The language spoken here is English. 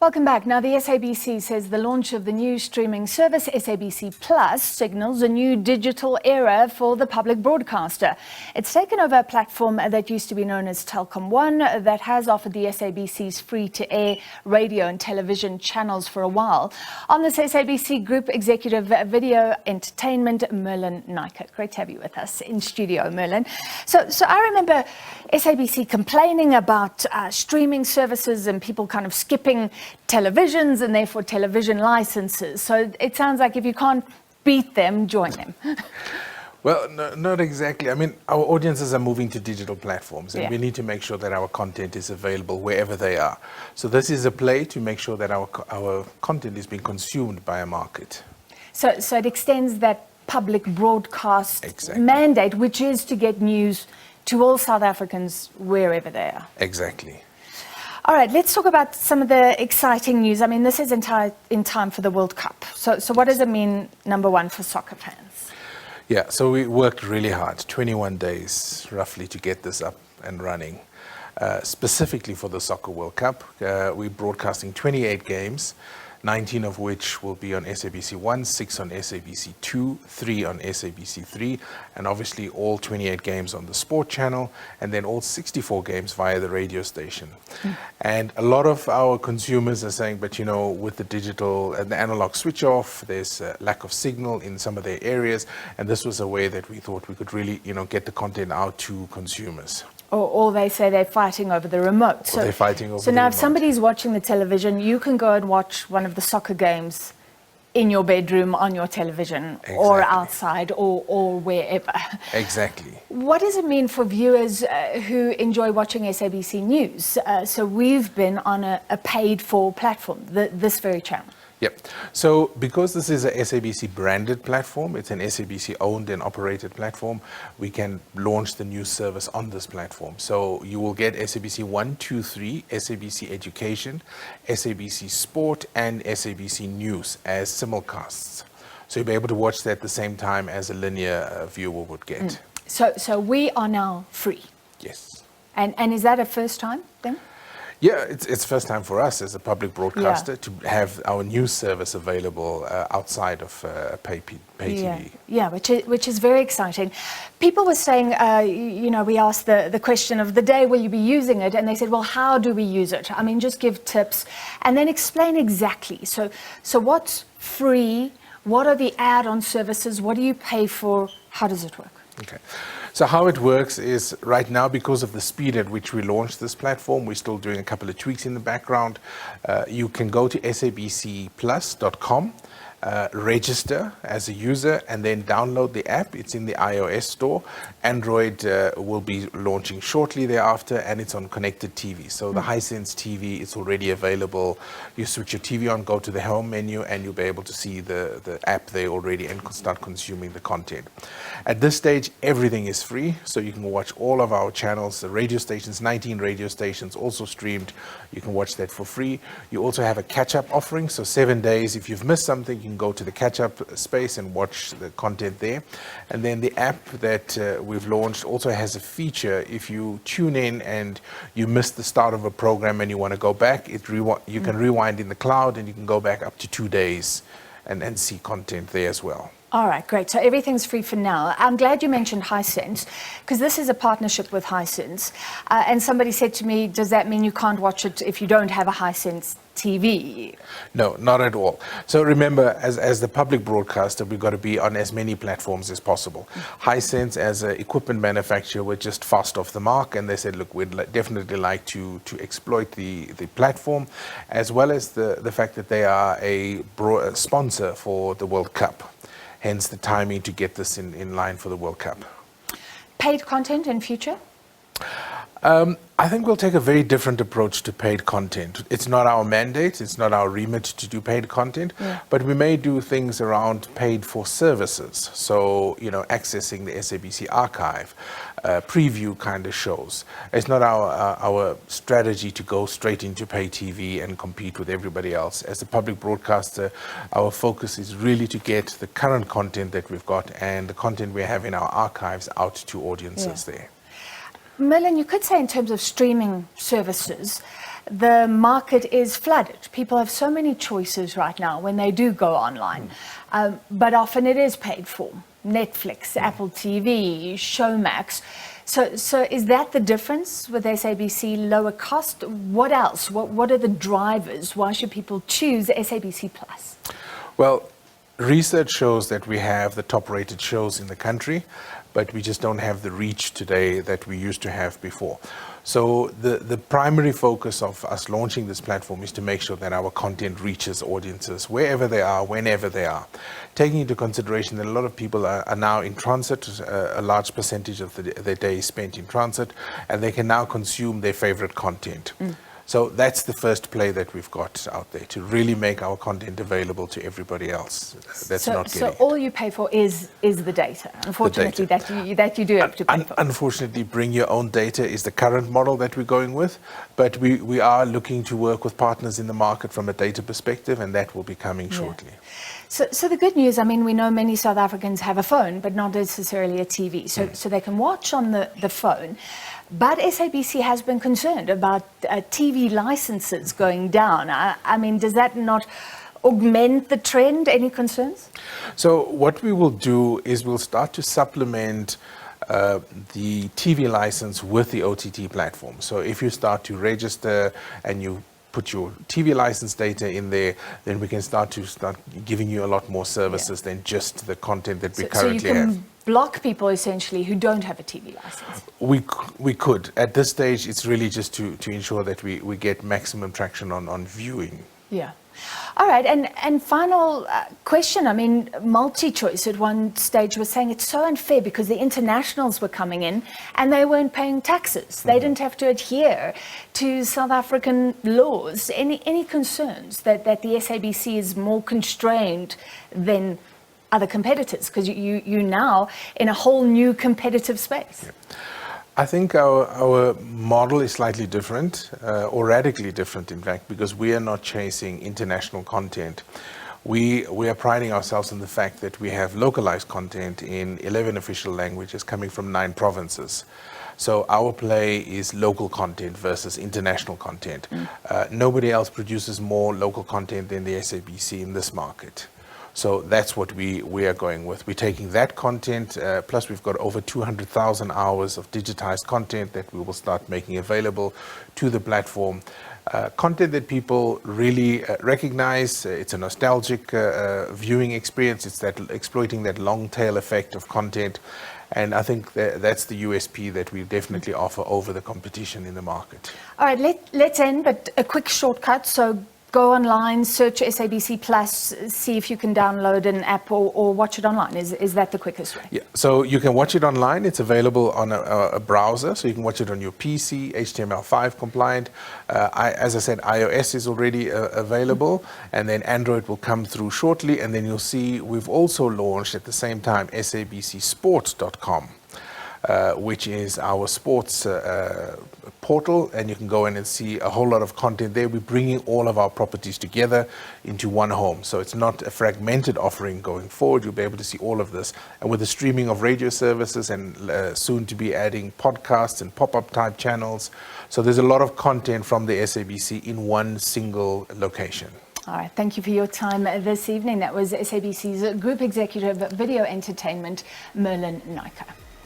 Welcome back. Now, the SABC says the launch of the new streaming service, SABC Plus, signals a new digital era for the public broadcaster. It's taken over a platform that used to be known as TelkomOne that has offered the SABC's free-to-air radio and television channels for a while. On this SABC Group Executive Video Entertainment, Merlin Naicker. Great to have you with us in studio, Merlin. So I remember SABC complaining about streaming services and people kind of skipping televisions and therefore television licenses. So it sounds like if you can't beat them, join them. Well, no, not exactly. I mean, our audiences are moving to digital platforms and we need to make sure that our content is available wherever they are. So this is a play to make sure that our content is being consumed by a market. So it extends that public broadcast mandate, which is to get news to all South Africans wherever they are. Exactly. All right, let's talk about some of the exciting news. I mean, this is in time for the World Cup. So what does it mean, number one, for soccer fans? Yeah, so we worked really hard, 21 days roughly, to get this up and running. Specifically for the Soccer World Cup, we're broadcasting 28 games, 19 of which will be on SABC 1, 6 on SABC 2, 3 on SABC 3, and obviously all 28 games on the sport channel, and then all 64 games via the radio station. And a lot of our consumers are saying, but you know, with the digital and the analog switch off, there's a lack of signal in some of their areas, and this was a way that we thought we could really, get the content out to consumers. Or they say they're fighting over the remote. So now if somebody's watching the television, you can go and watch one of the soccer games in your bedroom on your television or outside or wherever. Exactly. What does it mean for viewers who enjoy watching SABC News? So we've been on a paid-for platform, this very channel. Yep. So because this is a SABC branded platform, it's an SABC owned and operated platform, we can launch the news service on this platform. So you will get SABC 1, 2, 3, SABC Education, SABC Sport, and SABC News as simulcasts. So you'll be able to watch that at the same time as a linear viewer would get. So we are now free? Yes. And is that a first time thing? Yeah, it's first time for us as a public broadcaster to have our news service available outside of pay TV. Yeah, which is very exciting. People were saying, we asked the question of the day, will you be using it? And they said, well, how do we use it? I mean, just give tips and then explain exactly. So what's free? What are the add-on services? What do you pay for? How does it work? Okay. So how it works is right now, because of the speed at which we launched this platform, we're still doing a couple of tweaks in the background. You can go to sabcplus.com, register as a user, and then download the app. It's in the iOS store. Android will be launching shortly thereafter, and it's on connected TV. So the Hisense TV is already available. You switch your TV on, go to the home menu, and you'll be able to see the app there already and start consuming the content. At this stage, everything is free, so you can watch all of our channels, the radio stations, 19 radio stations also streamed. You can watch that for free. You also have a catch-up offering, so 7 days. If you've missed something, you can go to the catch-up space and watch the content there. And then the app that we've launched also has a feature. If you tune in and you missed the start of a program and you want to go back, you can rewind in the cloud and you can go back up to 2 days and see content there as well. All right, great. So everything's free for now. I'm glad you mentioned Hisense, because this is a partnership with Hisense. And somebody said to me, does that mean you can't watch it if you don't have a Hisense TV? No, not at all. So remember, as the public broadcaster, we've got to be on as many platforms as possible. Hisense, as an equipment manufacturer, were just fast off the mark, and they said, look, we'd definitely like to exploit the platform, as well as the fact that they are a sponsor for the World Cup. Hence the timing to get this in line for the World Cup. Paid content in future? I think we'll take a very different approach to paid content. It's not our mandate, it's not our remit to do paid content, but we may do things around paid for services. So, accessing the SABC archive, preview kind of shows. It's not our strategy to go straight into pay TV and compete with everybody else. As a public broadcaster, our focus is really to get the current content that we've got and the content we have in our archives out to audiences there. Merlin, you could say in terms of streaming services, the market is flooded. People have so many choices right now when they do go online, but often it is paid for. Netflix, Apple TV, Showmax. So is that the difference with SABC? Lower cost? What else? What are the drivers? Why should people choose SABC Plus? Well, research shows that we have the top-rated shows in the country, but we just don't have the reach today that we used to have before. So the primary focus of us launching this platform is to make sure that our content reaches audiences wherever they are, whenever they are. Taking into consideration that a lot of people are now in transit, a large percentage of their day is spent in transit, and they can now consume their favorite content. So that's the first play that we've got out there, to really make our content available to everybody else. That's not getting So all you pay for is the data, unfortunately, the data. that you do have to pay for. Unfortunately, bring your own data is the current model that we're going with, but we are looking to work with partners in the market from a data perspective, and that will be coming shortly. So the good news, I mean, we know many South Africans have a phone, but not necessarily a TV, so they can watch on the phone. But SABC has been concerned about TV licenses going down. I mean, does that not augment the trend? Any concerns? So what we will do is we'll start to supplement the TV license with the OTT platform. So if you start to register and you put your TV license data in there, then we can start giving you a lot more services than just the content that we currently have. So you can block people essentially who don't have a TV license? We could. At this stage, it's really just to ensure that we get maximum traction on viewing. Yeah. All right, and final question. I mean, MultiChoice at one stage was saying it's so unfair because the internationals were coming in and they weren't paying taxes. They didn't have to adhere to South African laws. Any concerns that the SABC is more constrained than other competitors, because you now in a whole new competitive space? Yeah. I think our model is slightly different, or radically different, in fact, because we are not chasing international content. We are priding ourselves in the fact that we have localized content in 11 official languages coming from 9 provinces. So our play is local content versus international content. Nobody else produces more local content than the SABC in this market. So that's what we are going with. We're taking that content, plus we've got over 200,000 hours of digitized content that we will start making available to the platform. Content that people really recognize. It's a nostalgic viewing experience. It's that exploiting that long tail effect of content. And I think that's the USP that we definitely offer over the competition in the market. All right, let's end, but a quick shortcut. So go online, search SABC Plus, see if you can download an app or watch it online. Is that the quickest way? Yeah, so you can watch it online. It's available on a browser, so you can watch it on your PC, HTML5 compliant. As I said, iOS is already available, and then Android will come through shortly, and then you'll see we've also launched at the same time sabcsports.com. Which is our sports portal, and you can go in and see a whole lot of content there. We're bringing all of our properties together into one home, so it's not a fragmented offering going forward. You'll be able to see all of this, and with the streaming of radio services and soon to be adding podcasts and pop-up type channels. So there's a lot of content from the SABC in one single location. All right, thank you for your time this evening. That was SABC's Group Executive Video Entertainment, Merlin Naicker.